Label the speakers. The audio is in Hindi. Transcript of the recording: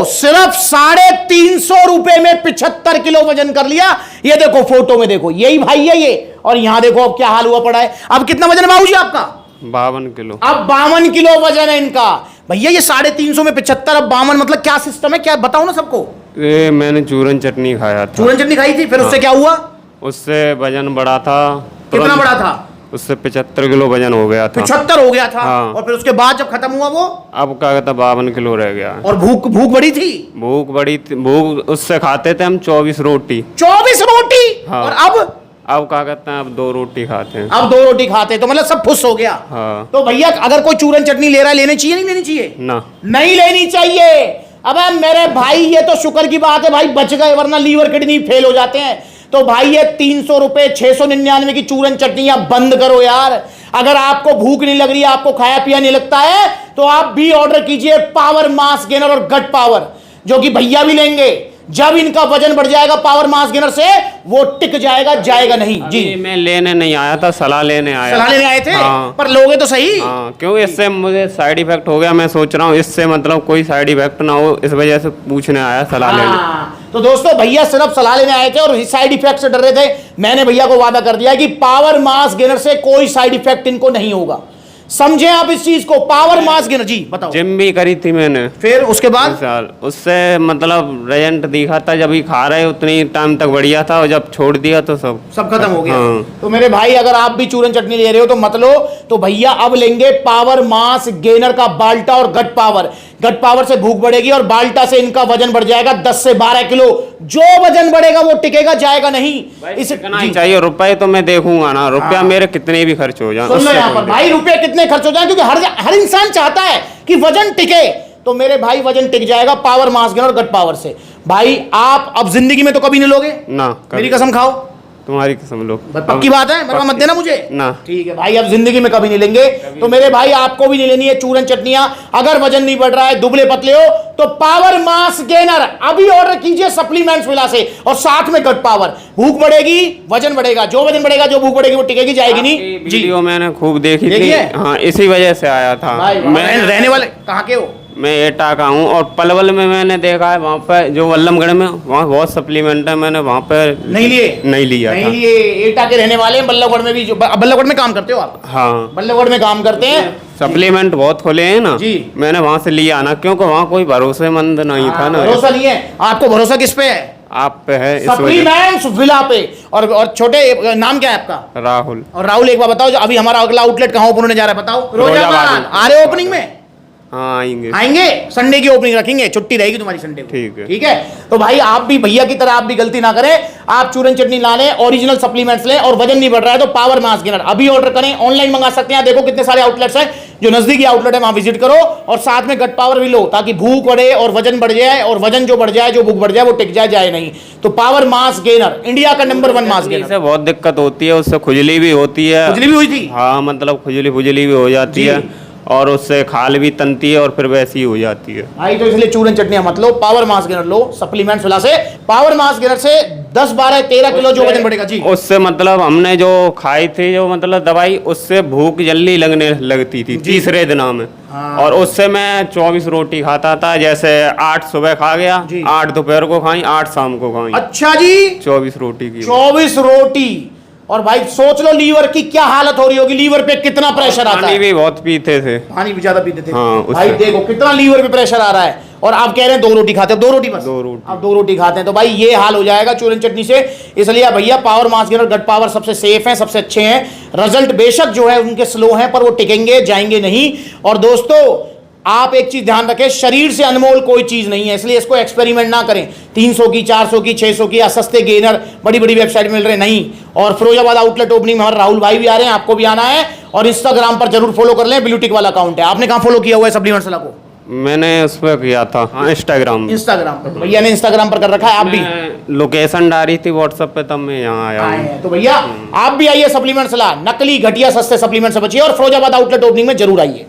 Speaker 1: सिर्फ 350 रुपए में 75 किलो वजन कर लिया। ये देखो फोटो में देखो, यही भाई है ये। और यहां देखो अब क्या हाल हुआ पड़ा है। अब कितना वजन है बाबूजी आपका?
Speaker 2: 52 किलो।
Speaker 1: अब 52 किलो वजन है इनका भैया। ये 350 में 75, अब 52, मतलब क्या सिस्टम है, क्या बताओ ना सबको।
Speaker 2: ये मैंने चूरन चटनी खाया था।
Speaker 1: चूरन चटनी खाई थी, फिर उससे क्या हुआ?
Speaker 2: उससे वजन बढ़ा था।
Speaker 1: कितना बढ़ा था?
Speaker 2: उससे 75 किलो वजन हो गया था।
Speaker 1: 75 हो गया था।
Speaker 2: हाँ।
Speaker 1: और फिर उसके बाद जब खत्म हुआ वो,
Speaker 2: अब क्या कहता 52 किलो रह गया।
Speaker 1: और भूख बड़ी थी?
Speaker 2: भूख उससे खाते थे हम 24 रोटी।
Speaker 1: 24 रोटी?
Speaker 2: हाँ।
Speaker 1: और अब
Speaker 2: क्या कहते हैं, अब 2 रोटी खाते हैं।
Speaker 1: अब 2 रोटी खाते हैं, तो मतलब सब फुस हो गया।
Speaker 2: हाँ।
Speaker 1: तो भैया अगर कोई चूरन चटनी ले रहा है, लेनी चाहिए नहीं लेनी चाहिए?
Speaker 2: ना,
Speaker 1: नहीं लेनी चाहिए। अबे मेरे भाई ये तो शुक्र की बात है भाई, बच गए, वरना लीवर किडनी फेल हो जाते हैं। तो भाई ये 300 रुपए 699 की चूरन चटनी आप बंद करो यार। अगर आपको भूख नहीं लग रही है, आपको खाया पिया नहीं लगता है, तो आप भी ऑर्डर कीजिए पावर मास गेनर और गट पावर, जो कि भैया भी लेंगे। जब इनका वजन बढ़ जाएगा पावर मास गेनर से, वो टिक जाएगा, जाएगा नहीं। जी
Speaker 2: मैं लेने नहीं आया था, सलाह लेने आया।
Speaker 1: सलाह लेने आए थे?
Speaker 2: हाँ।
Speaker 1: पर लोगे तो सही।
Speaker 2: हाँ, क्यों इससे मुझे साइड इफेक्ट हो गया। मैं सोच रहा हूँ इससे मतलब कोई साइड इफेक्ट ना हो, इस वजह से पूछने आया, सलाह लेने।
Speaker 1: तो दोस्तों भैया सिर्फ सलाह लेने आए थे और साइड इफेक्ट से डर रहे थे। मैंने भैया को वादा कर दिया कि पावर मास गेनर से कोई साइड इफेक्ट इनको नहीं होगा। समझे आप इस चीज को? Power mass gainer. जी बताओ।
Speaker 2: जिम भी करी थी मैंने,
Speaker 1: फिर उसके बाद
Speaker 2: उससे मतलब रिजल्ट दिखा था। जब भी खा रहे उतनी टाइम तक बढ़िया था, और जब छोड़ दिया तो सब
Speaker 1: खत्म हो गया।
Speaker 2: हाँ।
Speaker 1: तो मेरे भाई अगर आप भी चूरन चटनी ले रहे हो तो मत लो। तो भैया अब लेंगे पावर मास गेनर का बाल्टा और गट पावर। गट पावर से भूख बढ़ेगी और बाल्टा से इनका वजन बढ़ जाएगा 10 से 12 किलो। जो वजन बढ़ेगा वो टिकेगा, जाएगा नहीं।
Speaker 2: इसे चाहिए रुपए तो मैं देखूंगा ना, रुपया मेरे कितने भी खर्च हो जाए।
Speaker 1: सुन लो यहाँ पर भाई, रुपए कितने खर्च हो जाए, क्योंकि हर इंसान चाहता है कि वजन टिके। तो मेरे भाई वजन टिक जाएगा पावर मास गेनर और गट पावर से। भाई आप अब जिंदगी में तो कभी नहीं लोगे
Speaker 2: ना,
Speaker 1: मेरी कसम खाओ।
Speaker 2: तुम्हारी कसम लो,
Speaker 1: पक्की बात है, मरवा मत देना मुझे
Speaker 2: ना।
Speaker 1: ठीक है भाई, अब जिंदगी में कभी नहीं लेंगे। तो मेरे भाई आपको भी नहीं लेनी है चूरन चटनियां। अगर वजन नहीं बढ़ रहा है, दुबले पतले हो, तो पावर मास गेनर अभी ऑर्डर कीजिए सप्लीमेंट्स विला से, और साथ में गट पावर। भूख बढ़ेगी, वजन बढ़ेगा। जो वजन बढ़ेगा, जो भूख बढ़ेगी, वो टिकेगी, जाएगी नहीं।
Speaker 2: वीडियो मैंने खूब देखी थी। हाँ, इसी वजह से आया था।
Speaker 1: मैं रहने वाले कहाँ के हो?
Speaker 2: मैं एटा का हूँ, और पलवल में मैंने देखा है, वहाँ पे जो वल्लभगढ़ में, वहाँ बहुत सप्लीमेंट है। मैंने वहाँ पे नहीं लिया
Speaker 1: नहीं लिए। एटा के रहने वाले हैं। बल्लभगढ़ में भी, जो बल्लभगढ़ में काम करते हो आप?
Speaker 2: हाँ,
Speaker 1: बल्लभगढ़ में काम करते हैं।
Speaker 2: सप्लीमेंट बहुत खोले हैं ना जी। मैंने वहाँ से लिया ना, क्योंकि वहाँ कोई भरोसेमंद नहीं था ना।
Speaker 1: भरोसा नहीं है आपको? भरोसा किस पे है?
Speaker 2: आप पे है,
Speaker 1: सप्लीमेंट्स विला पे। और छोटे नाम क्या है आपका?
Speaker 2: राहुल।
Speaker 1: और राहुल एक बार बताओ, जो अभी हमारा अगला आउटलेट कहाँ ओपन होने जा रहा है बताओ? रोजाबाद। आ रहे ओपनिंग में?
Speaker 2: हाँ,
Speaker 1: आएंगे। संडे की ओपनिंग रखेंगे, छुट्टी रहेगी तुम्हारी संडे को। ठीक है। तो भाई आप भी भैया की तरह आप भी गलती ना करें। आप चूरन चटनी ला लें, ओरिजिनल सप्लीमेंट्स लें, और वजन नहीं बढ़ रहा है तो पावर मास गेनर अभी ऑर्डर करें। ऑनलाइन मंगा सकते हैं, देखो कितने सारे आउटलेट्स हैं। जो नजदीकी आउटलेट है वहां विजिट करो, और साथ में गट पावर भी लो, ताकि भूख बढ़े और वजन बढ़ जाए। और वजन जो बढ़ जाए, जो भूख बढ़ जाए, वो टिक जाए नहीं। तो पावर मास गेनर इंडिया का नंबर 1 मास गेनर।
Speaker 2: इससे बहुत दिक्कत होती है, उससे खुजली भी होती है।
Speaker 1: खुजली भी हुई थी?
Speaker 2: हाँ, मतलब खुजली भी हो जाती है, और उससे खाल भी तनती है, और फिर वैसी ही हो जाती है
Speaker 1: भाई। तो इसलिए चूरन चटनियां मत लो, पावर मास गेनर लो सप्लीमेंट्स वाला से। पावर मास गेनर से 10, 12, 13 किलो जो वजन बढ़ेगा जी।
Speaker 2: उससे मतलब हमने जो खाई थी, जो मतलब दवाई, उससे भूख जल्दी लगने लगती थी तीसरे दिन में। हाँ। और उससे मैं 24 रोटी खाता था। जैसे 8 सुबह खा गया, 8 दोपहर को खाई, 8 शाम को खाई। अच्छा जी, 24 रोटी की। 24 रोटी। और भाई सोच लो लीवर की क्या हालत हो रही होगी, लीवर पे कितना प्रेशर आता है। पानी भी बहुत पीते थे,
Speaker 1: पानी भी ज्यादा पीते थे।
Speaker 2: हाँ,
Speaker 1: भाई देखो कितना लीवर पे प्रेशर आ रहा है। और आप कह रहे हैं 2 रोटी खाते हो? 2 रोटी बस?
Speaker 2: 2 रोटी।
Speaker 1: आप 2 रोटी खाते हैं तो भाई ये हाल हो जाएगा चूरन चटनी से। इसलिए भैया पावर मास गेनर, गट पावर सबसे सेफ है, सबसे अच्छे हैं। रिजल्ट बेशक जो है उनके स्लो हैं, पर वो टिकेंगे, जाएंगे नहीं। और दोस्तों आप एक चीज ध्यान रखें, शरीर से अनमोल कोई चीज नहीं है, इसलिए इसको एक्सपेरिमेंट ना करें। 300 की, 400 की, 600 की या सस्ते गेनर बड़ी बड़ी वेबसाइट मिल रहे नहीं। और फिरोजाबाद आउटलेट ओपनिंग में हमारे राहुल भाई भी आ रहे हैं, आपको भी आना है। और इंस्टाग्राम पर जरूर फॉलो कर लें, ब्लूटिक वाला अकाउंट है। आपने कहां फॉलो किया हुआ है सप्लीमेंट्स वाला को?
Speaker 2: मैंने उस पर किया था, इंस्टाग्राम
Speaker 1: पर। भैया ने इंस्टाग्राम पर कर रखा है, आप भी
Speaker 2: लोकेशन डाली थी व्हाट्सएप पे, तब मैं यहाँ आया हूँ।
Speaker 1: तो भैया आप भी आइए सप्लीमेंट्स ला, नकली घटिया सस्ते सप्लीमेंट से बचिए, और फिरोजाबाद आउटलेट ओपनिंग में जरूर आइए।